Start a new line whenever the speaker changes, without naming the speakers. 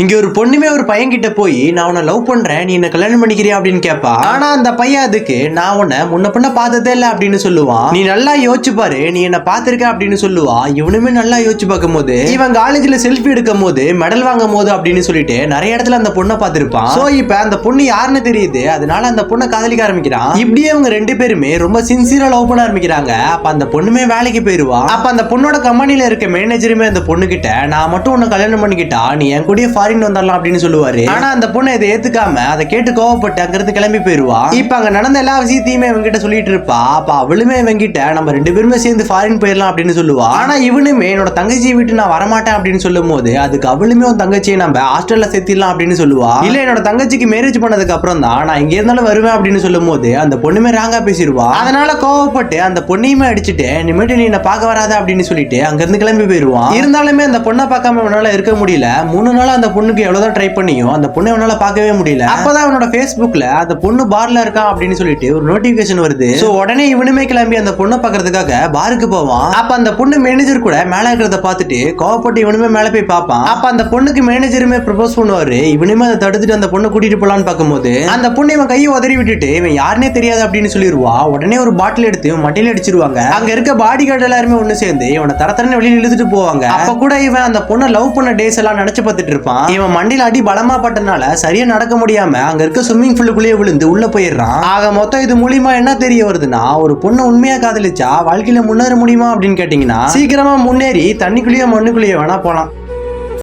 இங்க ஒரு பொண்ணுமே ஒரு பையன் கிட்ட போய் நான் உன்னை லவ் பண்றேன், நீ என்ன கல்யாணம் பண்ணிக்கிறியா அப்படின்னு கேட்பா. ஆனா அந்த பையன் அதுக்கு நான் உன்னை முன்ன பின்ன பார்த்ததே இல்ல அப்படின்னு சொல்லுவான். நீ நல்லா யோசிச்சு பாரு, நீ என்ன பாத்திருக்க அப்படின்னு சொல்லுவா. இவனுமே நல்லா யோசிச்சு பார்க்கும் போது இவன் காலேஜ்ல செல்ஃபி எடுக்கும் போது மெடல் வாங்கும் போது அப்படின்னு சொல்லிட்டு நிறைய இடத்துல அந்த பொண்ணை பார்த்திருப்பான். சோ இப்ப அந்த பொண்ணு யாருன்னு தெரியுது, அதனால அந்த பொண்ணை காதலிக்க ஆரம்பிக்கிறான். இப்படியே அவங்க ரெண்டு பேருமே ரொம்ப சின்சியரா லவ் பண்ண ஆரம்பிக்கிறாங்க. அப்ப அந்த பொண்ணுமே வேலைக்கு போயிருவா. அப்ப அந்த பொண்ணோட கம்பெனில இருக்க மேனேஜருமே அந்த பொண்ணு கிட்ட நான் மட்டும் உன்னை கல்யாணம் பண்ணிக்கிட்டா நீ என் கூடயே ஃபாரின் வந்துடலாம் அப்படின்னு சொல்லுவாரு. ஆனா அந்த பொண்ணு இதை ஏத்துக்காம அதை கேட்டு கோவப்பட்டு அங்கிருந்து கிளம்பி போயிருவா. இப்ப அங்க நடந்த எல்லா விஷயத்தையுமே இவங்க கிட்ட சொல்லிட்டு இருப்பா. அப்ப அவளுமே இவங்க கிட்ட நம்ம ரெண்டு பேருமே சேர்ந்து ஃபாரின் போயிடலாம் அப்படின்னு சொல்லுவா. ஆனா இவனுமே என்னோட தங்கச்சியை விட்டு நான் வரமாட்டேன் அப்படின்னு சொல்லும் போது அதுக்கு அவளுமே உன் தங்கச்சியை நம்ம ஹாஸ்டல்ல சேர்த்திடலாம் அப்படின்னு சொல்லுவா. இல்ல என்னோட தங்கச்சிக்கு மேரேஜ் பண்ணதுக்கு அப்புறம் தான் நான் இங்க இருந்தாலும் வருவேன் அப்படின்னு சொல்லும் போது அந்த பொண்ணுமே ராங்கா பேசிடுவா. அதனால கோவப்பட்டு அந்த பொண்ணையுமே அடிச்சுட்டு இனிமேட்டு நீ என்ன பார்க்க வராத அப்படின்னு சொல்லிட்டு அங்க இருந்து கிளம்பி போயிருவான். இருந்தாலுமே அந்த பொண்ணை பார்க்காம அவனால இருக்க முடியல. 3 நாள் அந்த பொண்ணுக்கு எவ்வளவுதான் ட்ரை பண்ணியும் அந்த பொண்ணை அவனால பார்க்கவே முடியல. அப்பதான் அவனோட Facebookல அந்த பொண்ணு பார்ல இருக்கா அப்படின்னு சொல்லிட்டு ஒரு நோட்டிபிகேஷன் வருது. சோ உடனே இவனுமே கிளம்பி அந்த பொண்ணை பார்க்கறதுக்காக பாருக்கு போவான். அப்ப அந்த பொண்ணு மேனேஜர் கூட மேல இருக்கிறத பார்த்துட்டு கோவப்பட்டு இவனுமே மேல போய் பார்ப்பான். அப்ப அந்த பொண்ணுக்கு மேனேஜருமே ப்ரப்போஸ் பண்ணுவாரு. இவனுமே அதை தடுத்துட்டு அந்த பொண்ணை கூட்டிட்டு போலான்னு பார்க்கும்போது அந்த பொண்ணு இவன் கையை உதறி விட்டுட்டு இவன் யாருனே தெரியாது அப்படின்னு சொல்லிடுவா. உடனே ஒரு பாட்டில் எடுத்து மட்டில அடிச்சிருவாங்க. அங்க இருக்க பாடி கார்டு எல்லாருமே ஒண்ணு சேர்ந்து இவனை தரத்தரன்னு வெளியில இழுத்துட்டு போவாங்க. அப்ப கூட இவன் அந்த பொண்ணை லவ் பண்ண டேஸ் எல்லாம் நினைச்சு பார்த்துட்டு இருப்பான். இவன் மண்டில அடி பலமா பட்டனால சரியா நடக்க முடியாம அங்க இருக்க ஸ்விம்மிங் பூலுக்குள்ளேயே விழுந்து உள்ள போயிடுறான். ஆக மொத்தம் இது மூலியமா என்ன தெரிய வருதுன்னா, ஒரு பொண்ணு உண்மையா காதலிச்சா வாழ்க்கையில முன்னேற முடியுமா அப்படின்னு கேட்டீங்கன்னா சீக்கிரமா முன்னேறி தண்ணிக்குள்ளேயே மண்ணுக்குள்ளேயே வேணா போலாம்.